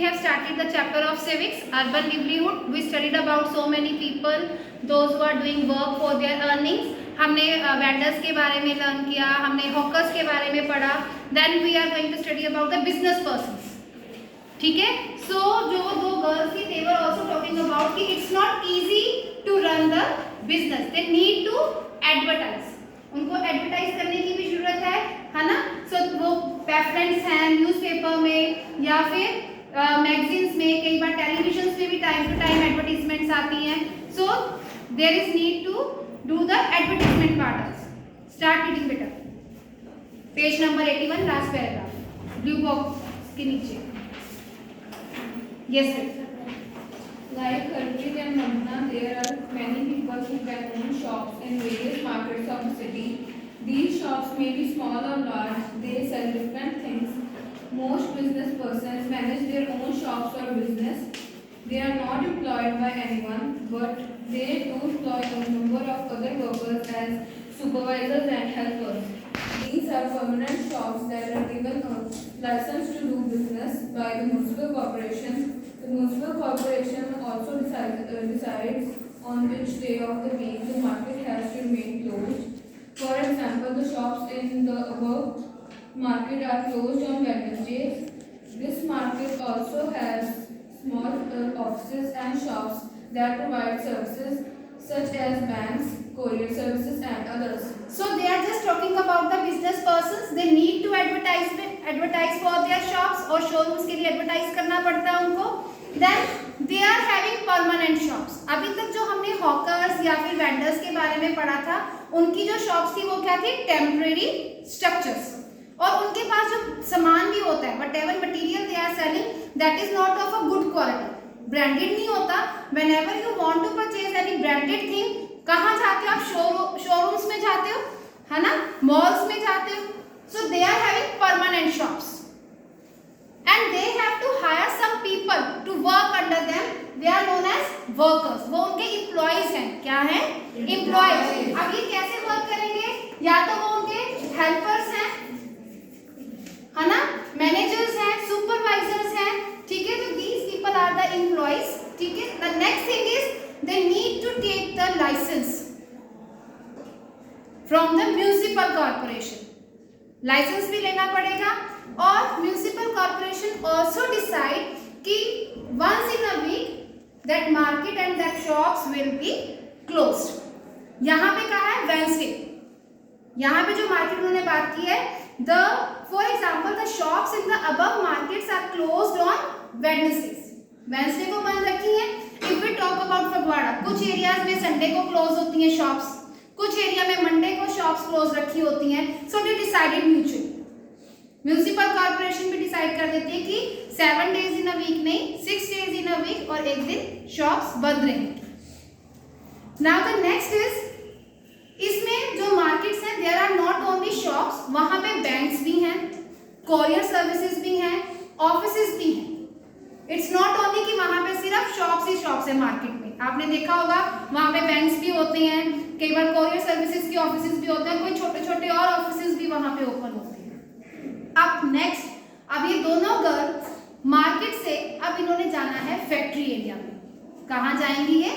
have started the chapter of civics, urban livelihood. We studied about so many people, those who are doing work for their earnings. हमने vendors के बारे में learn किया, हमने hawkers के बारे में पढ़ा. Then we are going to study about the business persons. ठीक है. सो जो दो गर्ल्स थी they were also talking about कि it's not easy to run the business, they need to advertise. उनको एडवर्टाइज करने की भी जरूरत है ना. सो वो पैम्फलेट्स हैं न्यूज़पेपर में या फिर मैगजीन्स में, कई बार टेलीविजन में भी टाइम टू टाइम एडवर्टीजमेंट्स आती हैं. So there is need to do the advertisement part also. Start reading better. Page number 81, last paragraph. Blue box के नीचे. Yes sir. Like Harpreet and Mamna, there are many people who can own shops in various markets of the city. These shops may be small or large. They sell different things. Most business persons manage their own shops or business. They are not employed by anyone, but they do employ a number of other workers as supervisors and helpers. These are permanent shops that are given a license to do business by the municipal corporation. The municipal corporation also decides on which day of the week the market has to remain closed. For example, the shops in the above market are closed on Wednesdays. This market also has small offices and shops that provide services such as banks, courier services and others. So they are just talking about the business persons. They need to advertise for their shops और showrooms के लिए advertise करना पड़ता है उनको. Then they are having permanent shops. अभी तक जो हमने hawkers या फिर vendors के बारे में पढ़ा था, उनकी जो shops थी वो क्या थी? Temporary structures. और उनके पास जो सामान भी होता है, whatever material they are selling, that is not of a good quality. Branded नहीं होता. whenever you want to purchase any branded thing, कहाँ जाते हो आप? शोरूम्स में जाते हो, है ना, मॉल्स में जाते हो. so they are having permanent shops and they have to hire some people to work under them. they are known as workers. वो उनके employees हैं. क्या हैं? employees. अब ये कैसे वर्क करेंगे? या तो वो उनके हेल्पर्स हैं, है ना, मैनेजर्स हैं, सुपरवाइजर्स हैं. ठीक है. तो these people are the employees. ठीक है. the next thing is they need to take the license from the municipal corporation. Licence भी लेना पड़ेगा. और म्यूनिसिपल कॉर्पोरेशन also decide कि once in a week that market and that shops will be closed. यहाँ पे कहा है Wednesday. यहाँ पे जो मार्केट उन्होंने बात की है, for example the shops in the above markets are closed on Wednesdays. Wednesday को बंद रखी है. If we talk about Phagwara, कुछ एरियाज में संडे को क्लोज होती हैं शॉप्स, कुछ एरिया में मंडे को शॉप्स क्लोज रखी होती हैं. So they decided mutual. Municipal corporation भी डिसाइड कर देती है कि 7 days इन अ वीक नहीं, 6 days इन अ वीक और एक दिन शॉप्स बंद रहेंगी. नाउ द नेक्स्ट इज, इसमें जो मार्केट्स हैं there are not only shops, वहां पे बैंक्स भी हैं, कोरियर सर्विसेज भी हैं, ऑफिसेज भी हैं. इट्स नॉट ओनली कि वहां पे सिर्फ शॉप्स ही शॉप्स है मार्केट में. आपने देखा होगा वहां पे बैंक्स भी होते हैं, कई बार कोरियर सर्विसेज के ऑफिसेज भी होते हैं, कोई छोटे छोटे और ऑफिसेज भी वहां पे ओपन होते हैं. अब नेक्स्ट, अब ये दोनों गर्ल मार्केट से अब इन्होंने जाना है फैक्ट्री एरिया में. कहाँ जाएंगी ये?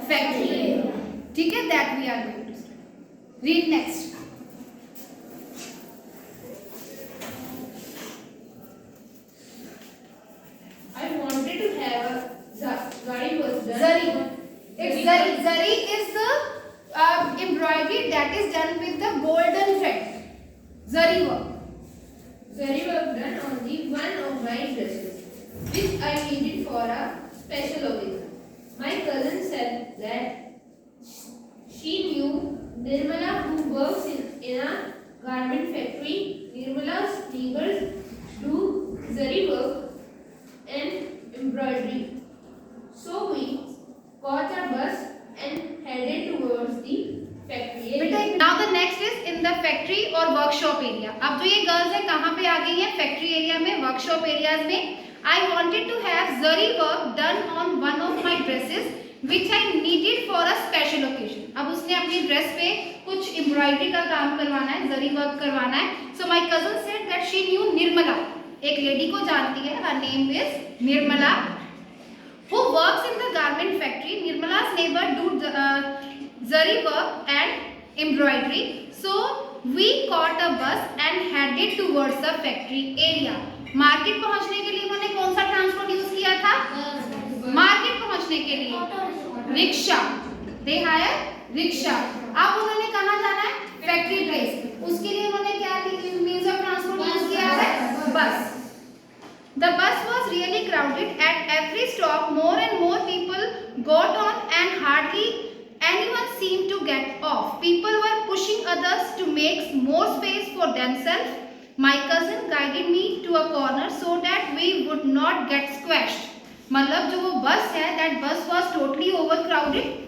Factory area. ठीक है. That we are going to read next. I wanted to have a zari was done. Zari. It's zari. Zari is the embroidery that is done with the golden thread. Zari work. Zari was done on the one of my dresses, which I needed for a special occasion. My cousin said that she knew Nirmala, who works in a garment factory. Nirmala's neighbors do zari work and embroidery. So we caught a bus and headed towards the factory area. Now the next is in the factory और workshop area. अब जो ये girls है कहाँ पे आ गई हैं? Factory area में, वर्कशॉप एरियाज में. I wanted to have zari work done on one of my dresses which I needed for a special occasion. अब उसने अपनी ड्रेस पे कुछ एम्ब्रॉयडरी का काम करवाना है, जरी वर्क करवाना है. So my cousin said that she knew Nirmala. एक लेडी को जानती है, her name is Nirmala, who works in the garment factory. Nirmala's neighbor do zari work and embroidery. So we caught a bus and headed towards the factory area. Market पहुंचने के लिए उन्होंने कौन सा ट्रांसपोर्ट यूज किया था? मार्केट पहुंचने के लिए रिक्शा, दे हायर रिक्शा। अब उन्होंने कहाँ जाना है? Factory place. उसके लिए उन्होंने क्या मींस ऑफ ट्रांसपोर्ट यूज किया है? बस। The bus was really crowded. At every stop, more and more people got on and hardly anyone seemed to get off. People were pushing others to make more space for themselves. My cousin guided me to a corner so that we would not get squashed. मतलब जो वो बस है, that bus was totally overcrowded.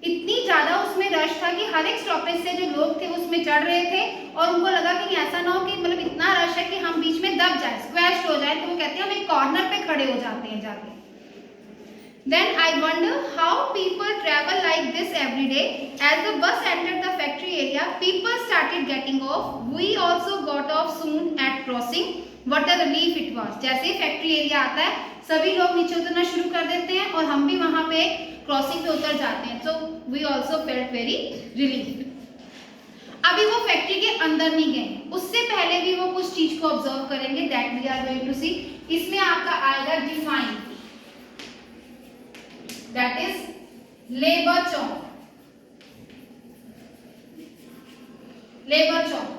इतनी ज़्यादा उसमें rush था कि हर एक स्टॉपेज से जो लोग थे उसमें चढ़ रहे थे और उनको लगा कि ऐसा ना हो कि मतलब इतना रश है कि हम बीच में दब जाए, स्क्वैश हो जाए, तो वो कहते हैं हम एक कॉर्नर पे खड़े हो जाते हैं जाके। Then I wonder how people travel like this every day. As the bus entered the factory area, people started getting off. We also got off soon at crossing. What a relief it was. जैसे ही factory area आता है सभी लोग नीचे उतरना शुरू कर देते हैं और हम भी वहाँ पे क्रॉसिंग पे उतर जाते हैं। So we also felt very relieved. अभी वो फैक्ट्री के अंदर नहीं गए, उससे पहले भी वो कुछ चीज को ऑब्जर्व करेंगे, that we are going to see. इसमें आपका आएगा define, that is labour Chowk. Labour Chowk.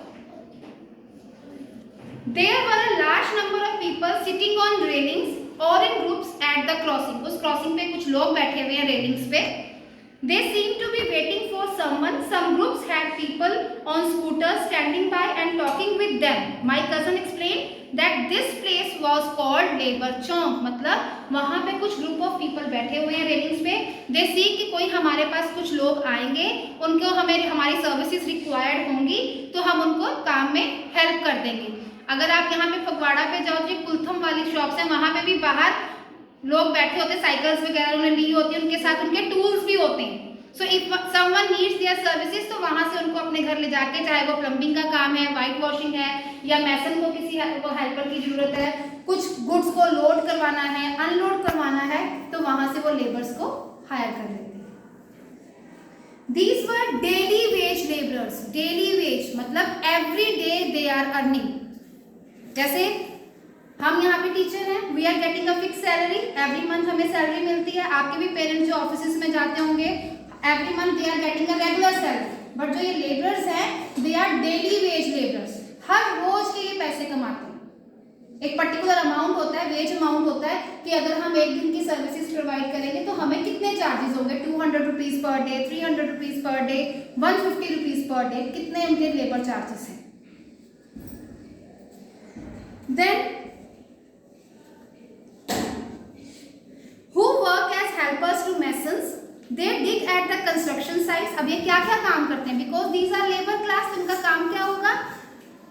There were a large number of people sitting on railings or in groups at the crossing. उस क्रॉसिंग पे कुछ लोग बैठे हुए हैं रेलिंग्स पे। They seemed to be waiting for someone. Some groups had people on scooters standing by and talking with them. My cousin explained that this place was called Labor Chowk. मतलब वहाँ पे कुछ group of people बैठे हुए हैं railings पे। They see कि कोई हमारे पास कुछ लोग आएंगे, उनको हमारी सर्विसेज रिक्वायर्ड होंगी, तो हम उनको काम में हेल्प कर देंगे। अगर आप यहाँ पे फगवाड़ा पे जाओ, जो कुलथम वाली शॉप्स है, वहाँ पे भी बाहर लोग बैठे होते हैं, साइकिल्स वगैरह उन्होंने ली होती है, उनके साथ उनके टूल्स भी होते हैं। So if someone needs their services, तो वहाँ से उनको अपने घर ले जाके, चाहे वो प्लम्बिंग का काम है, वाइट वॉशिंग है, या मैसन को किसी को हेल्पर की जरूरत है, कुछ गुड्स को लोड करवाना है, अनलोड करवाना है, तो वहाँ से वो लेबर्स को हायर कर लेते हैं। These were daily wage laborers. Daily wage मतलब every day they are earning. जैसे हम यहाँ पे टीचर हैं, we are getting a fix salary, every month हमें सैलरी मिलती है। आपके भी पेरेंट्स जो ऑफिस में जाते होंगे, every month they are getting a regular salary. But जो ये लेबरर्स हैं, they are daily wage labourers, हर रोज के ये पैसे कमाते हैं। एक पर्टिकुलर अमाउंट होता है, वेज अमाउंट होता है कि अगर हम एक दिन की सर्विसेज प्रोवाइड करेंगे तो हमें कितने चार्जेस होंगे, 200 rupees per day, 300 rupees per day, 150 rupees per day, कितने उनके लेबर चार्जेस हैं। Then who work as helpers to masons, they dig at the construction sites. अब ये क्या क्या काम करते हैं? Because these are labor class, इनका काम क्या होगा?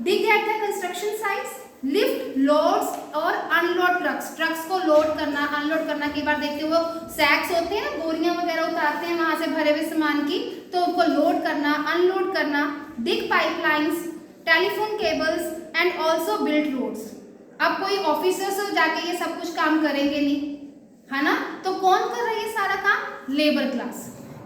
Dig at the construction sites, lift loads और unload trucks. ट्रक्स को लोड करना, अनलोड करना। कई बार देखते हो सैक्स होते हैं ना, बोरियां वगैरह उतारते हैं वहां से भरे हुए सामान की, तो उनको लोड करना, अनलोड करना। Dig pipelines, telephone cables and also build roads. अब कोई ऑफिसर्स जाके ये सब कुछ काम करेंगे नहीं, है ना, तो कौन कर रहा है ये सारा काम? Labour class.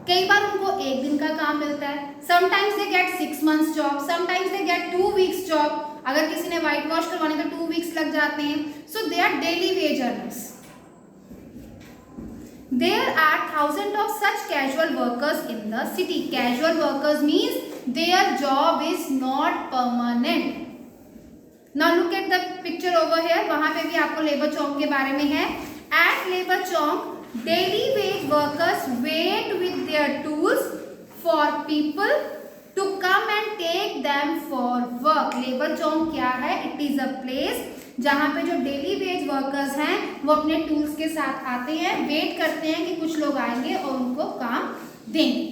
कई बार उनको एक दिन का काम मिलता है, sometimes they get 6 months job, sometimes they get 2 weeks job. अगर किसी ने व्हाइट वॉश करवाने तो 2 weeks लग जाते हैं। So they are daily wage earners. There are thousands of such casual workers in the city. Casual workers means their job is not permanent. Now look at the picture over here. वहाँ पे भी आपको labour चौक के बारे में है। At labor chowk, daily wage workers wait with their tools for people to come and take them for work. Labor chowk क्या है? It is a place जहाँ पे जो डेली वेज वर्कर्स हैं वो अपने टूल्स के साथ आते हैं, वेट करते हैं कि कुछ लोग आएंगे और उनको काम देंगे।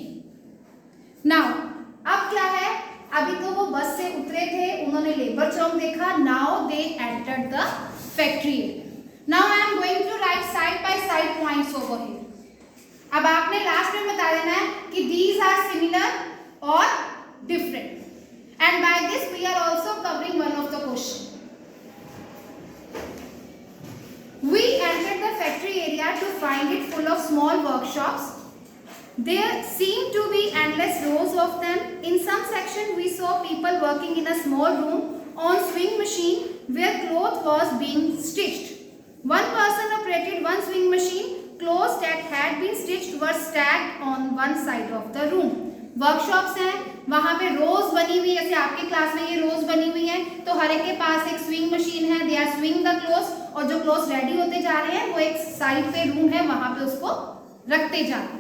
नाउ अब क्या है? अभी तो वो बस से उतरे थे, उन्होंने लेबर चौक देखा। Now they entered the factory. Now I am going to write side by side points over here. अब आपने लास्ट में बता देना है कि दीज आर सिमिलर और different, and by this we are also covering one of the question. area to find it full of small workshops. There seemed to be endless rows of them. In some section we saw people working in a small room on swing machine where cloth was being stitched. One person operated one swing machine. Clothes that had been stitched were stacked on one side of the room. Workshops हैं, वहाँ पे रोज बनी हुई, जैसे आपके class में ये रोज बनी हुई है, तो हर एक के पास एक स्विंग मशीन है, they are swing the clothes, और जो क्लोथ्स रेडी होते जा रहे हैं वो एक साइड पे रूम है, वहाँ पे उसको रखते जा रहे हैं.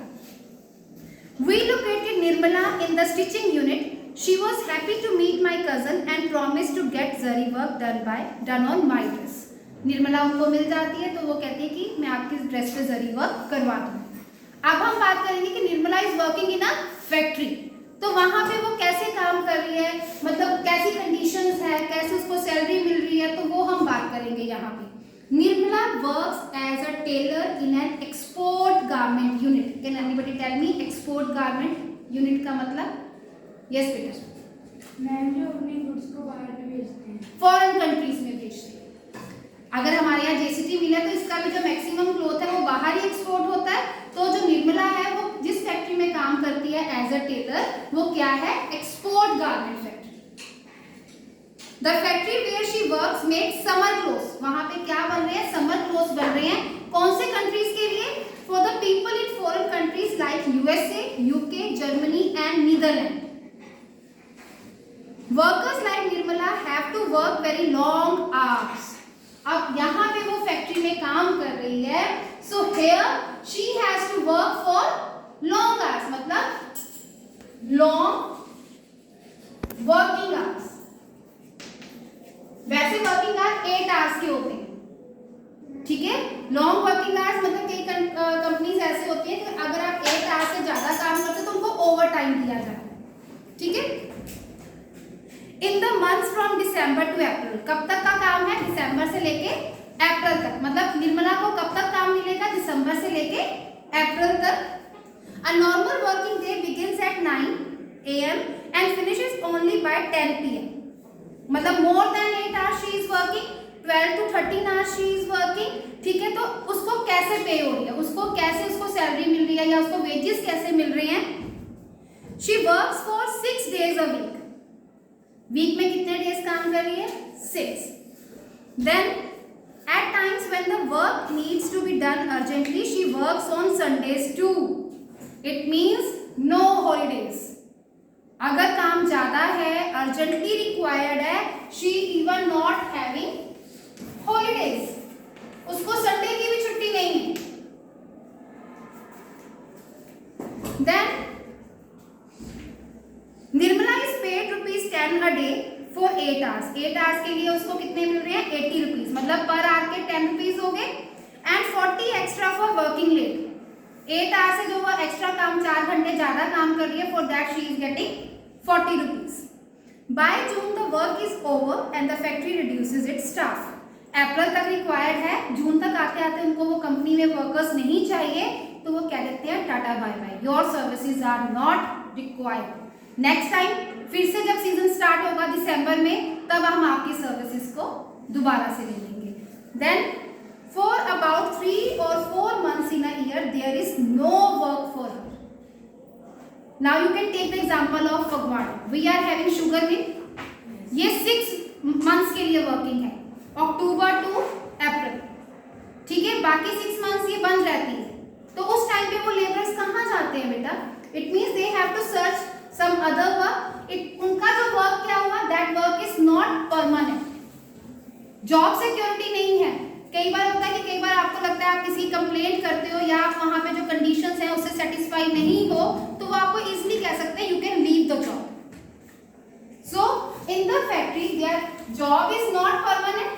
We located Nirmala in the stitching unit. She was happy to meet my cousin and promised to get zari work done on my dress. Nirmala उनको मिल जाती है तो वो कहती है कि मैं आपकी ड्रेस पे जरी वर्क करवा दूँ. अब हम बात करेंगे कि Nirmala is working in a factory, तो वहाँ पे वो कैसे काम कर रही है, मतलब कैसी कंडीशंस है, कैसे उसको सैलरी मिल रही है, तो वो हम बात करेंगे यहाँ पे. Nirmala works as a tailor in an export garment unit. Can anybody tell me export garment unit का मतलब? यस बेटा. मैम जो अपने गुड्स को बाहर में भेजते हैं, फॉरेन कंट्रीज में भेजते हैं. अगर हमारे यहाँ जेसीटी मिला तो इसका भी जो मैक्सिमम क्लोथ है वो बाहर ही एक्सपोर्ट होता है. तो जो निर्मला है वो जिस फैक्ट्री में काम करती है एज अ टेलर, वो क्या है? Export garment factory. The factory where she works make summer clothes. वहां पे क्या बन रहे हैं? समर क्लोथ्स बन रहे हैं. कौन से कंट्रीज के लिए? For the people in foreign countries like USA, UK, Germany and Netherland. Workers like Nirmala have to work very long hours. अब यहाँ पे वो फैक्ट्री में काम कर रही है, so here she has to work for long hours, मतलब लॉन्ग वर्किंग आवर्स. वैसे वर्किंग आवर्स 8 आवर्स के होते हैं, ठीक है. लॉन्ग वर्किंग आवर्स मतलब कई कंपनीज ऐसे होती है कि अगर आप 8 आवर्स से ज्यादा काम करते हो तो उनको ओवर टाइम दिया जाता है, ठीक है. In the months from December to April. कब तक का काम है? दिसंबर से लेके अप्रैल तक. मतलब निर्मला को कब तक काम मिलेगा? दिसंबर से लेके अप्रैल तक. A normal working day begins at 9 AM and finishes only by 10 PM. मतलब more than 8 hours she is working, 12 to 13 hours she is working, ठीक है. तो उसको कैसे पे हो रही है, उसको कैसे उसको सैलरी मिल रही है या उसको वेजेस कैसे मिल रहे हैं? She works for 6 days a week. Week में कितने डेज काम कर रही है? 6. Then at times when the work needs to be done urgently she works on Sundays too. It means no holidays. अगर काम ज्यादा है, अर्जेंटली रिक्वायर्ड है, she even not having holidays. उसको संडे की भी छुट्टी नहीं है. Then Nirmala is paid ₹10 a day for 8 hours. 8 hours के लिए उसको कितने मिल रहे हैं? 80 rupees. मतलब पर आवर के 10 rupees हो गए and 40 extra for working late. 8 hours से जो वो एक्स्ट्रा काम 4 घंटे ज्यादा काम कर रही है, for that she is getting 40 rupees. By June the work is over and the factory reduces its staff. April तक रिक्वायर्ड है, जून तक आते आते उनको वो कंपनी में वर्कर्स नहीं चाहिए, तो वो कह देते हैं tata bye bye, your services are not required. Next time फिर से जब सीजन स्टार्ट होगा दिसंबर में, तब हम आपकी सर्विसेज को दोबारा से ले लेंगे. Then for about 3 or 4 months in a year there is no work for her. Now you can take the example of Fagwada. We are having sugar mill. ये 6 months के लिए वर्किंग है, अक्टूबर टू अप्रैल, ठीक है. बाकी 6 months ये बंद रहती है, तो उस टाइम पे वो लेबरर्स कहाँ जाते हैं बेटा? It means they have to search some other work. उनका जो वर्क क्या हुआ? That work is not permanent. Job security नहीं है. कई बार होता है कि कई बार आपको लगता है आप किसी कंप्लेंट करते हो या आप वहां पे जो कंडीशंस हैं उससे सेटिस्फाई नहीं हो, तो वो आपको इजीली कह सकते हैं you can leave the job. So in the factory their job is not permanent,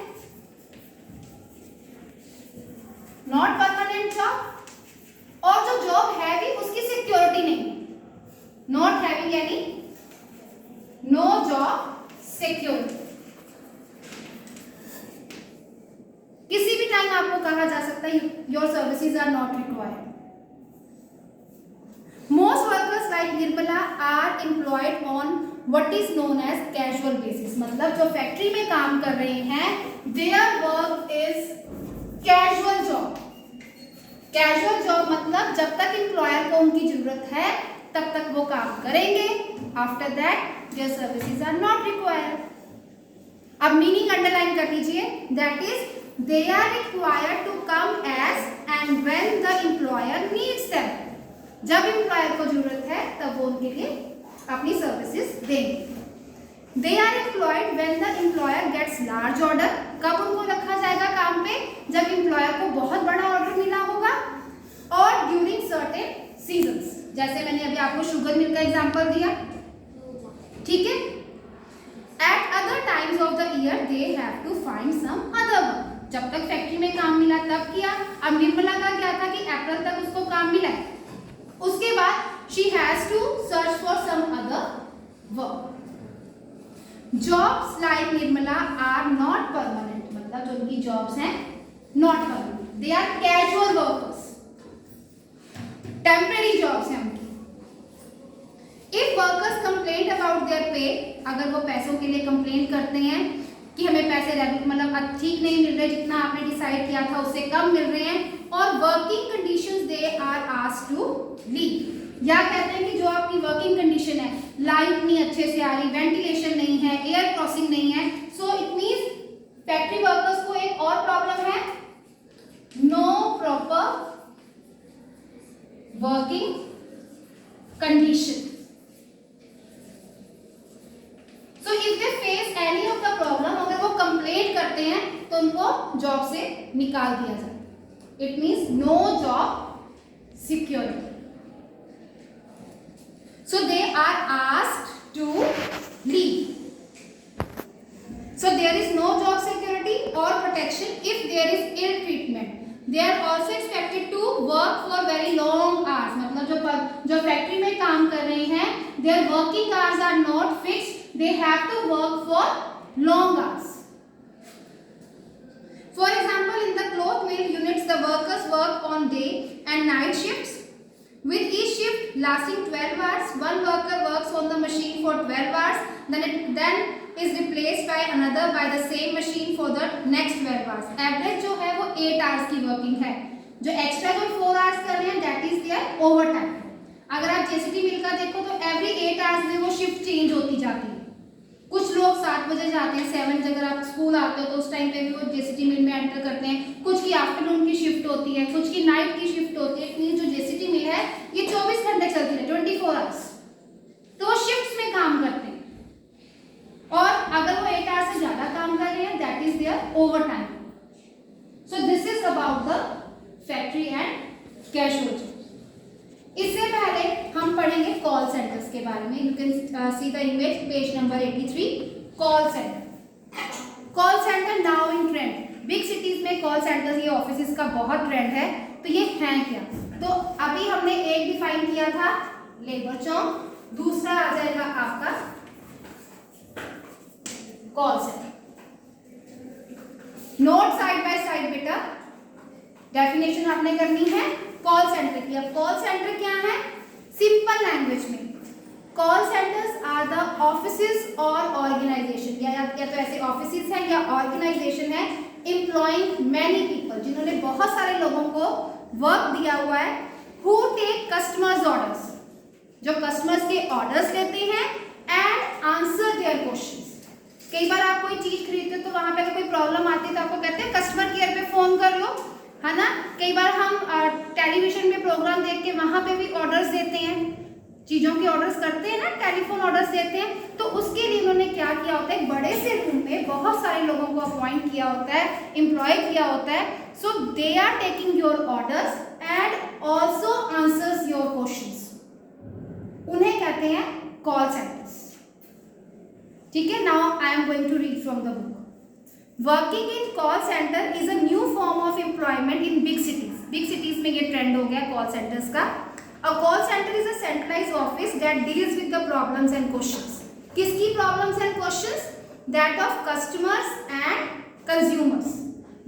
not permanent job, और जो जॉब है भी उसकी सिक्योरिटी नहीं, not having any no job security. किसी भी टाइम आपको कहा जा सकता है your services are not required. Most workers like Nirmala are employed on what is known as casual basis. मतलब जो फैक्ट्री में काम कर रहे हैं their work is casual job. मतलब जब तक एम्प्लॉयर को उनकी जरूरत है तब तक वो काम करेंगे, after that their services are not required. अब मीनिंग अंडरलाइन कर लीजिए, that is they are required to come as and when the employer needs them. जब एम्प्लॉयर को जरूरत है तब वो उनके लिए अपनी सर्विसेज देंगे। They are employed when the employer gets large order. कब उनको रखा जाएगा काम पे? जब एम्प्लॉयर को बहुत बड़ा ऑर्डर मिला होगा, और ड्यूरिंग सर्टेन सीजन्स, जैसे मैंने अभी आपको शुगर मिल का एग्जांपल दिया, ठीक है। At other times of the year they have to find some other work. जब तक फैक्ट्री में काम मिला तब किया। अब निर्मला का क्या था कि अप्रैल तक उसको काम मिला है, उसके बाद she has to search for some other work. Jobs like Nirmala are not permanent, मतलब जो उनकी जॉब्स हैं not permanent, they are casual workers, temporary jobs हैं उनकी। If workers complaint about their pay, अगर वो पैसों के लिए कंप्लेंट करते हैं कि हमें पैसे मतलब ठीक नहीं मिल रहे, जितना आपने डिसाइड किया था उससे कम मिल रहे हैं, और working conditions they are asked to leave, या कहते हैं कि जो आपकी वर्किंग कंडीशन है, लाइट नहीं अच्छे से आ रही, वेंटिलेशन नहीं है, एयर क्रॉसिंग नहीं है, so it means factory workers को एक और प्रॉब्लम है, no proper working condition. So if they face any of the problem, अगर वो कंप्लेंट करते हैं तो उनको जॉब से निकाल दिया जाए। It means no job security. So they are asked to leave. So there is no job security or protection if there is ill treatment. They are also expected to work for very long hours. मतलब जो factory में काम कर रहे हैं, their working hours are not fixed. They have to work for long hours. For example, in the cloth mill units, the workers work on day and night shifts. With each shift lasting 12 hours, one worker works on the machine for 12 hours, then is replaced by another by the same machine for the next 12 hours. Average जो है वो 8 hours की working है। जो extra जो 4 hours कर रहे हैं, that is their overtime. अगर आप जेसीटी मिल का देखो तो every 8 hours में वो shift change होती जाती है। कुछ लोग 7 बजे जाते हैं, 7 अगर आप स्कूल आते हो तो उस टाइम पे भी वो जेसीटी मिल में एंटर करते हैं। कुछ की आफ्टरनून की शिफ्ट होती है, कुछ की नाइट की शिफ्ट होती है। इतनी जो जेसीटी मिल है ये 24 घंटे चलती है, 24 आवर्स, तो वो शिफ्ट्स में काम करते हैं। और अगर वो 8 आवर्स से ज्यादा काम कर रहे हैं, that is their overtime. So this is about the factory and casual jobs. इससे पहले हम पढ़ेंगे कॉल सेंटर्स के बारे में। You can see the image, page number 83, call centre. Call centre now in trend. Big cities में call centres, ये offices का बहुत ट्रेंड है। तो ये हैं क्या? तो अभी हमने एक डिफाइन किया था, लेबर चौक, दूसरा आ जाएगा आपका call centre. Note side by side बेटा, डेफिनेशन आपने करनी है कॉल सेंटर की। अब कॉल सेंटर क्या है? सिंपल लैंग्वेज में call centres are the offices और ऑर्गेनाइजेशन, या तो ऐसे ऑफिसेज हैं या ऑर्गेनाइजेशन है एम्प्लॉइंग मैनी पीपल, जिन्होंने बहुत सारे लोगों को वर्क दिया हुआ है, हु टेक कस्टमर्स ऑर्डर्स, जो कस्टमर्स के ऑर्डर्स लेते हैं एंड आंसर देयर क्वेश्चंस। कई बार आप कोई चीज खरीदते हो तो वहां पे अगर कोई प्रॉब्लम आती है तो आपको कहते हैं कस्टमर केयर पे फोन कर लो, है ना। कई बार हम टेलीविजन में प्रोग्राम देख के वहां पे भी ऑर्डर्स देते हैं, चीजों के ऑर्डर्स करते हैं ना, टेलीफोन ऑर्डर्स देते हैं। तो उसके लिए उन्होंने क्या किया होता है, बड़े से रूम में बहुत सारे लोगों को अपॉइंट किया होता है, एम्प्लॉय किया होता है। So they are taking your orders and also answers your questions. उन्हें कहते हैं कॉल सेंटर्स। ठीक है, now I am going to read from the book. Working in call centre is a new form of employment in big cities. Big cities में ये trend हो गया call centres का। A call center is a centralized office that deals with the problems and questions. किसकी problems and questions? That of customers and consumers.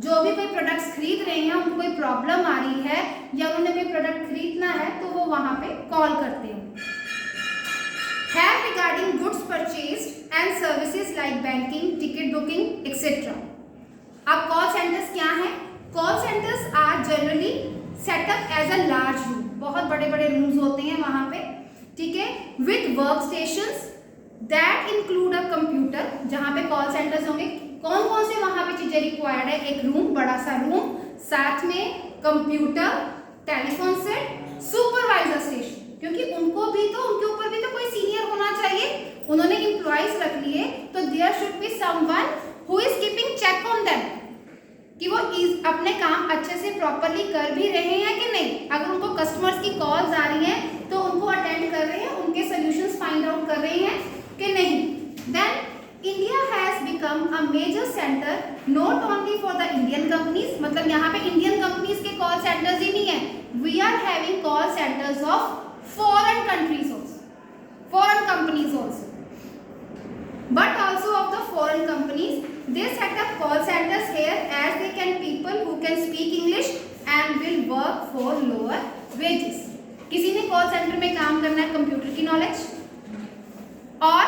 जो भी कोई products खरीद रहे हैं, उनको कोई प्रॉब्लम आ रही है या उन्होंने कोई प्रोडक्ट खरीदना है तो वो वहां पे कॉल करते हैं। Have regarding goods purchased and services like banking, ticket booking, etc. अब call centers क्या है? Call centers are generally set up as a large room. बहुत बड़े बड़े रूम्स होते हैं वहां पे, ठीक है, with work stations that include a computer, जहां पे कॉल सेंटर्स होंगे। कौन कौन से वहां पे चीजें रिक्वायर्ड है? एक रूम, बड़ा सा रूम, साथ में computer, telephone set, supervisor station, क्योंकि उनको भी तो, उनके ऊपर भी तो कोई सीनियर होना चाहिए। उन्होंने एम्प्लॉइज रख लिए तो there should be someone who is keeping check on them कि वो अपने काम अच्छे से प्रॉपरली कर भी रहे हैं कि नहीं। अगर उनको कस्टमर्स की कॉल्स आ रही हैं तो उनको अटेंड कर रहे हैं, उनके सॉल्यूशंस फाइंड आउट कर रहे हैं कि नहीं। Then India has become a major centre not only for the Indian companies, मतलब यहाँ पे इंडियन कंपनीज के कॉल सेंटर्स ही नहीं है, we are having call centres of foreign countries also, foreign companies also, but also of the foreign companies. They set up call centers here as they can people who can speak English and will work for lower wages. किसी ने call centre में काम करना है, computer की knowledge और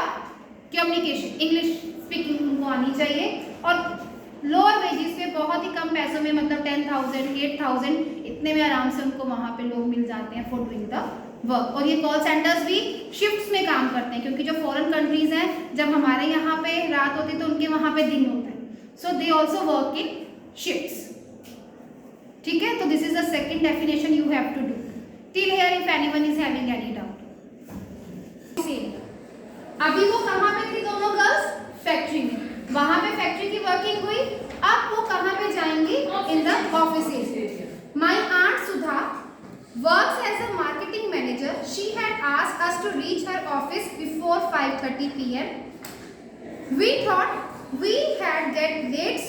communication, English speaking उनको आनी चाहिए और लोअर वेजेस पे, बहुत ही कम पैसों में, मतलब 10,000 8,000 इतने में आराम से उनको वहाँ पे लोग मिल जाते हैं फॉर डूइंग द वर्क। और ये कॉल सेंटर्स भी शिफ्ट्स में काम करते हैं, क्योंकि जो फॉरेन कंट्रीज हैं, जब हमारे यहाँ पे रात होती है तो उनके वहाँ पे दिन होता है, so they also work in shifts, ठीक है। तो this is the second definition you have to do till here if anyone is having any doubt. अभी वो कहाँ पे थी दोनों गर्ल्स? फैक्ट्री में, वहां पे फैक्ट्री की वर्किंग हुई। अब वो कहाँ पे जाएंगी? In the office area. My aunt Sudha works as a marketing manager. She had asked us to reach her office before 5:30 p.m. We thought we had get late,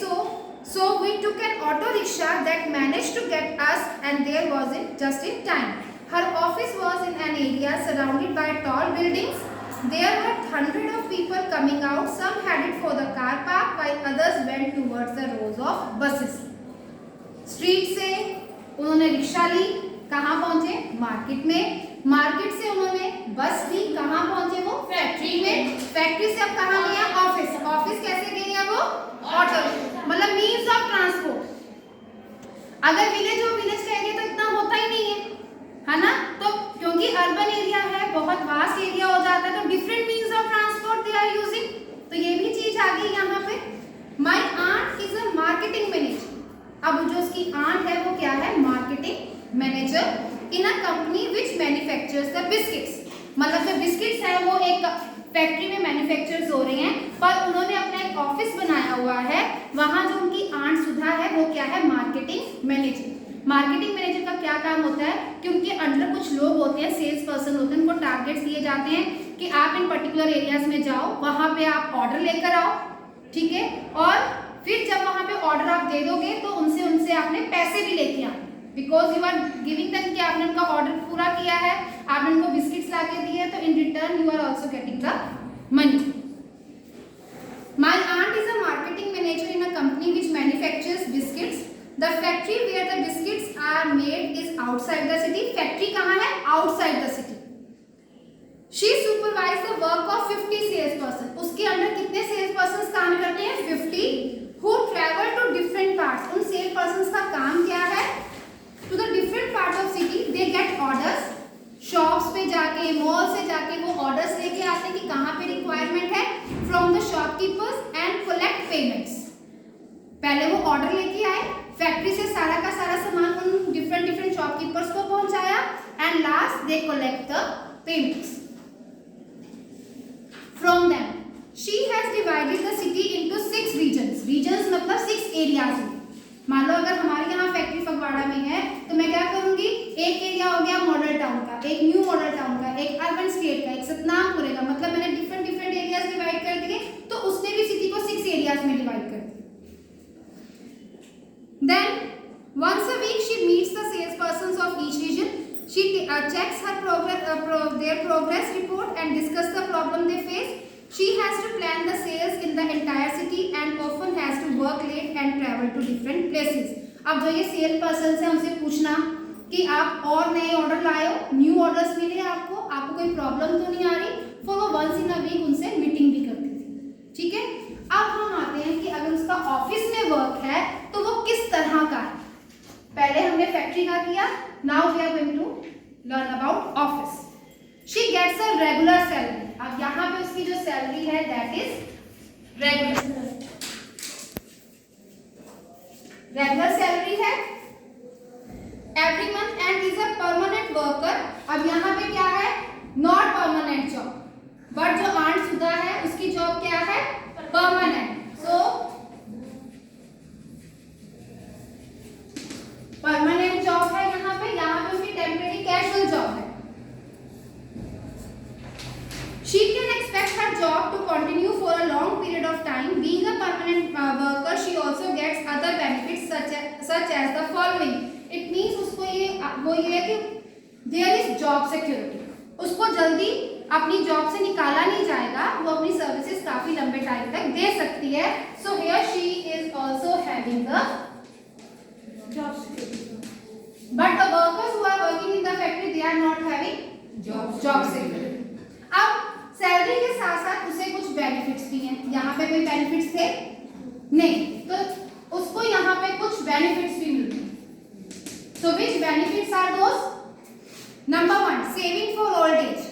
so we took an auto rickshaw that managed to get us, and there was it just in time. Her office was in an area surrounded by tall buildings. There were hundreds of people coming out. Some headed for the car park, while others went towards the rows of buses. Street से उन्होंने rickshaw ली, कहाँ पहुंचे? Market में। Market से उन्होंने बस ली, कहाँ पहुंचे वो? फैक्ट्री में। फैक्ट्री से अब कहाँ गया? ऑफिस। ऑफिस कैसे गई है वो? ऑटो, मतलब मीन्स ऑफ ट्रांसपोर्ट। अगर विलेज हो, विलेज का एरिया तो इतना होता ही नहीं है ना, तो क्योंकि अर्बन एरिया है, बहुत वास्ट एरिया हो जाता है, तो different means of transport they are using, तो ये भी चीज आ गई यहाँ पे। My aunt is a marketing manager. अब जो उसकी आंट है वो क्या है? Marketing manager in a company which manufactures the biscuits, मतलब जो बिस्किट्स है वो एक फैक्ट्री में मैन्युफैक्चर्स हो रहे हैं, पर उन्होंने अपना एक ऑफिस बनाया हुआ है, वहां जो उनकी आंट सुधा है वो क्या है? Marketing manager. मार्केटिंग मैनेजर का क्या काम होता है कि उनके अंडर कुछ लोग होते हैं, सेल्स पर्सन होते हैं, उनको टारगेट्स दिए जाते हैं कि आप इन पर्टिकुलर एरियाज में जाओ, वहां पे आप ऑर्डर लेकर आओ, ठीक है, और फिर जब वहां पे ऑर्डर आप दे दोगे तो उनसे आपने पैसे भी लेके आए, because you are giving them कि आपने उनका ऑर्डर पूरा किया है, आपने उनको बिस्किट्स ला के दिए, तो in return you are also getting the money. My aunt is a marketing manager in a company which manufactures biscuits. The factory where the biscuits are made is outside the city. Factory कहाँ है? Outside the city. She supervised the work of 50 sales person. उसके under कितने sales person काम करते हैं? 50 who travel to different parts. उन sales person का काम क्या है? To the different parts of city they get orders. Shops पे जाके, मॉल से जाके वो ऑर्डर्स लेके आते हैं कि कहाँ पे रिक्वायरमेंट है, from the shopkeepers and collect payments. पहले वो ऑर्डर लेके आए, फैक्ट्री से सारा का सारा सामान उन डिफरेंट शॉपकीपर्स को पहुंचाया, and last they collect the payments from them. She has divided the city into 6 regions. Regions मतलब 6 areas में। मान लो अगर हमारे यहाँ फैक्ट्री फगवाड़ा में है तो मैं क्या करूँगी? एक एरिया हो गया मॉडल टाउन का, एक न्यू मॉडल टाउन का, एक अर्बन स्टेट का, एक सतनामपुरे का, मतलब मैंने डिफरेंट एरियाज डिवाइड कर दिए, तो उसने भी सिटी को 6 एरियाज में डिवाइड कर दिया। Then once a week she meets the salespersons of each region. She checks her their progress report and discuss the problem they face. She has to plan the sales in the entire city and often has to work late and travel to different places. अब जो ये cell person है उनसे पूछना कि आप और नए ऑर्डर लाए हो, न्यू ऑर्डर्स मिले आपको कोई प्रॉब्लम तो नहीं आ रही, फिर वो वंस इन अ वीक उनसे मीटिंग भी करती थी, ठीक है। अब हम आते हैं कि अगर उसका ऑफिस में वर्क है तो वो किस तरह का है। पहले हमने फैक्ट्री का किया, now we are going to learn about office. She gets a regular salary. अब यहाँ पे उसकी जो सैलरी है that is regular. Regular salary है every month and is a permanent worker. अब यहाँ पे क्या है? Not permanent job. बट जो आंट सुधा है उसकी जॉब क्या है? परमानेंट. सो परमानेंट जॉब है यहाँ पे उसकी टेम्परेरी कैजुअल जॉब है. She can expect her job to continue for a long period of time. Being a permanent worker, she also gets other benefits such as the following. It means उसको ये है कि there is job security. उसको जल्दी अपनी job से निकाला नहीं जाएगा. वो अपनी सर्विसेज काफी लंबे टाइम तक दे सकती है. So here she is also having the job security. But the workers who are working in the factory, they are not having job security. अब सैलरी के साथ साथ उसे कुछ बेनिफिट्स भी हैं. यहाँ पे कोई बेनिफिट्स थे नहीं, तो उसको यहाँ पे कुछ बेनिफिट्स भी मिलते हैं. So which benefits are those? Number 1, saving for old age.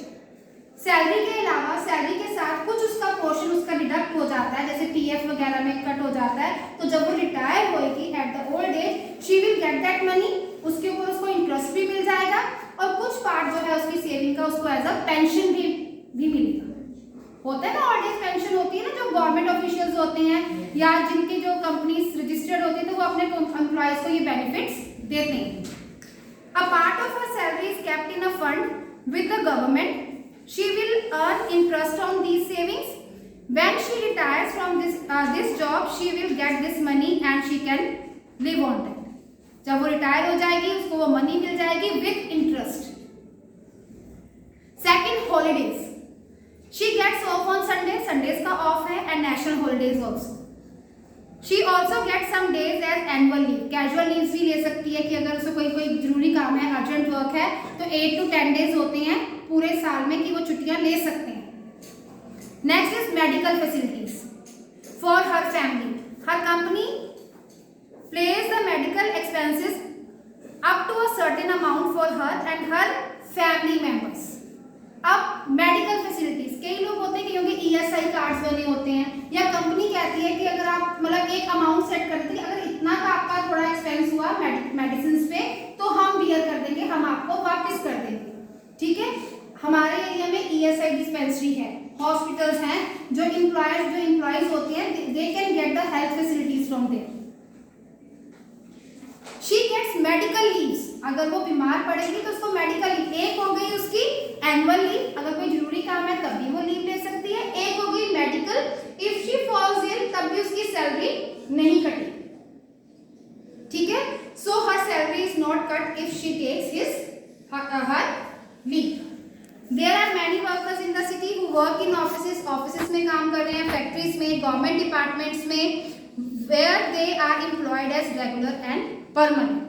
Salary के अलावा सैलरी के साथ कुछ उसका पोर्शन उसका डिडक्ट हो जाता है, जैसे पीएफ वगैरह में कट हो जाता है. तो जब वो रिटायर होएगी at the old age, she will get that money. उसके ऊपर उसको इंटरेस्ट भी मिल जाएगा और कुछ पार्ट जो है उसकी सेविंग का उसको एज अ पेंशन भी मिलेगा. होता है ना, ओल्ड एज पेंशन होती है ना, जो गवर्नमेंट ऑफिशियल्स होते हैं या जिनकी जो कंपनीज रजिस्टर्ड होती है तो वो अपने एम्प्लॉयज को ये बेनिफिट्स देते हैं. A part of her salary is kept in a fund with the government. She will earn interest on these savings. When she retires from this job, she will get this money and she can live on it. जब वो retire हो जाएगी उसको वो money मिल जाएगी with interest. Second, holidays. She gets off on Sunday. Sundays का off है and national holidays also. She also gets some days as annual leave. Casual leaves भी ले सकती है कि अगर उसको कोई जरूरी काम है, अर्जेंट वर्क है, तो 8 to 10 days होते हैं पूरे साल में कि वो छुट्टियां ले सकते हैं. Next is medical facilities for her family. हर company pledges the medical expenses up to a certain amount for her and her family members. अब मेडिकल फैसिलिटीज, कई लोग होते हैं क्योंकि ईएसआई कार्ड्स बने होते हैं या कंपनी कहती है कि अगर आप मतलब एक अमाउंट सेट कर देती है, अगर इतना का आपका थोड़ा एक्सपेंस हुआ मेडिसिन पे तो हम बियर कर देंगे, हम आपको वापस कर देंगे. ठीक है, हमारे एरिया में ईएसआई डिस्पेंसरी है, हॉस्पिटल्स हैं, जो एम्प्लॉयज होते हैं they can get the health facilities from there. She gets medical leaves. अगर वो बीमार पड़ेगी तो उसको मेडिकल लीव. एक हो गई उसकी एनुअल लीव, अगर कोई जरूरी काम है तब भी वो लीव ले सकती है. एक हो गई medical, if she falls ill तब भी उसकी सैलरी नहीं कटेगी. ठीक है, so her salary is not cut if she takes her leave. There are many workers in the city who work in offices. Offices में काम कर रहे हैं, फैक्ट्रीज में, गवर्नमेंट डिपार्टमेंट्स में, where they are employed as regular and permanent.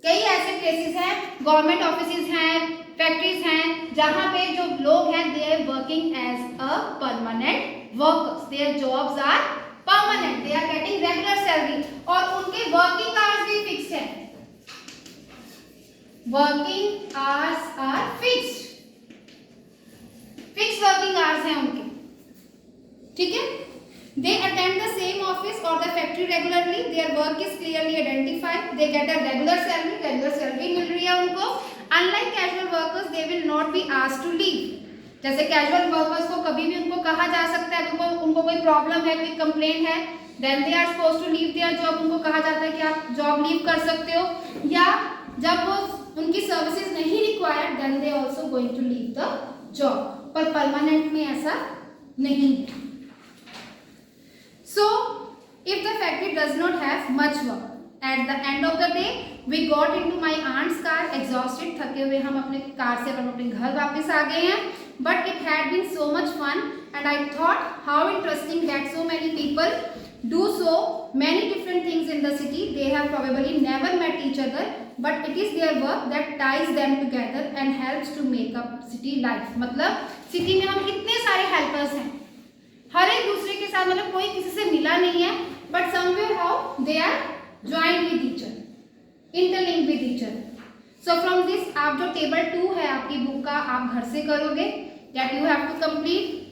कई ऐसे places हैं, गवर्नमेंट ऑफिसेस हैं, फैक्ट्रीज हैं, जहाँ पे जो लोग हैं they are working as a permanent workers. Their jobs are permanent. They are getting regular salary और उनके working hours भी fixed हैं. Working hours are fixed. Fix working hours हैं उनके. ठीक है, they attend the same office और the factory regularly. Their work is clearly identified. They get a regular salary मिल रही है उनको. Unlike casual workers, they will not be asked to leave. जैसे कैजुअल वर्कर्स को कभी भी उनको कहा जा सकता है, उनको कोई प्रॉब्लम है, कोई कंप्लेंट है, then they are supposed to leave their job. उनको कहा जाता है कि आप जॉब लीव कर सकते हो. या जब वो उनकी सर्विसेज नहीं required, then they also going to leave the job. पर परमानेंट में ऐसा नहीं है. So if the factory does not have much work, at the end of the day we got into my aunt's car exhausted. थके हुए हम अपने car से अपने घर वापस आ गए हैं. But it had been so much fun and I thought how interesting that so many people do so many different things in the city. They have probably never met each other, but it is their work that ties them together and helps to make up city life. मतलब city में हम कितने सारे helpers हैं, हर एक दूसरे के साथ, मतलब कोई किसी से मिला नहीं है, but somewhere how they are joined with each other, interlinked with each other. So from this आप जो टेबल 2 है आपकी बुक का आप घर से करोगे, that you have to complete.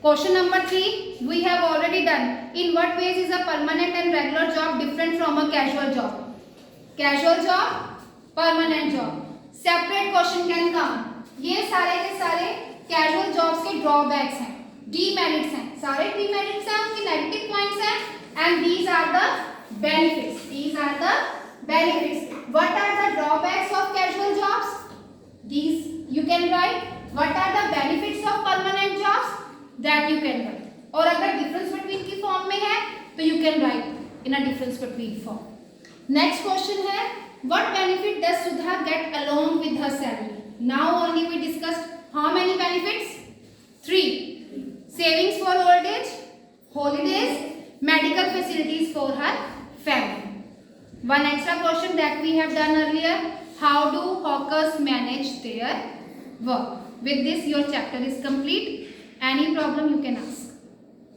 Question number 3 we have already done. In what ways is a permanent and regular job different from a casual job? Casual job, permanent job. Separate question can come. ये सारे के सारे casual jobs के drawbacks हैं, demerits हैं, सारे demerits हैं, उनके negative points हैं, and these are the benefits. These are the benefits. What are the drawbacks of casual jobs? These you can write. What are the benefits of permanent jobs? That you can write. और अगर difference between की form में है तो you can write in a difference between form. Next question है, what benefit does Sudha get along with her salary? Now only we discussed how many benefits? 3. Savings for old age, holidays, medical facilities for her family. One extra question that we have done earlier, how do hawkers manage their work? With this your chapter is complete. Any problem you can ask.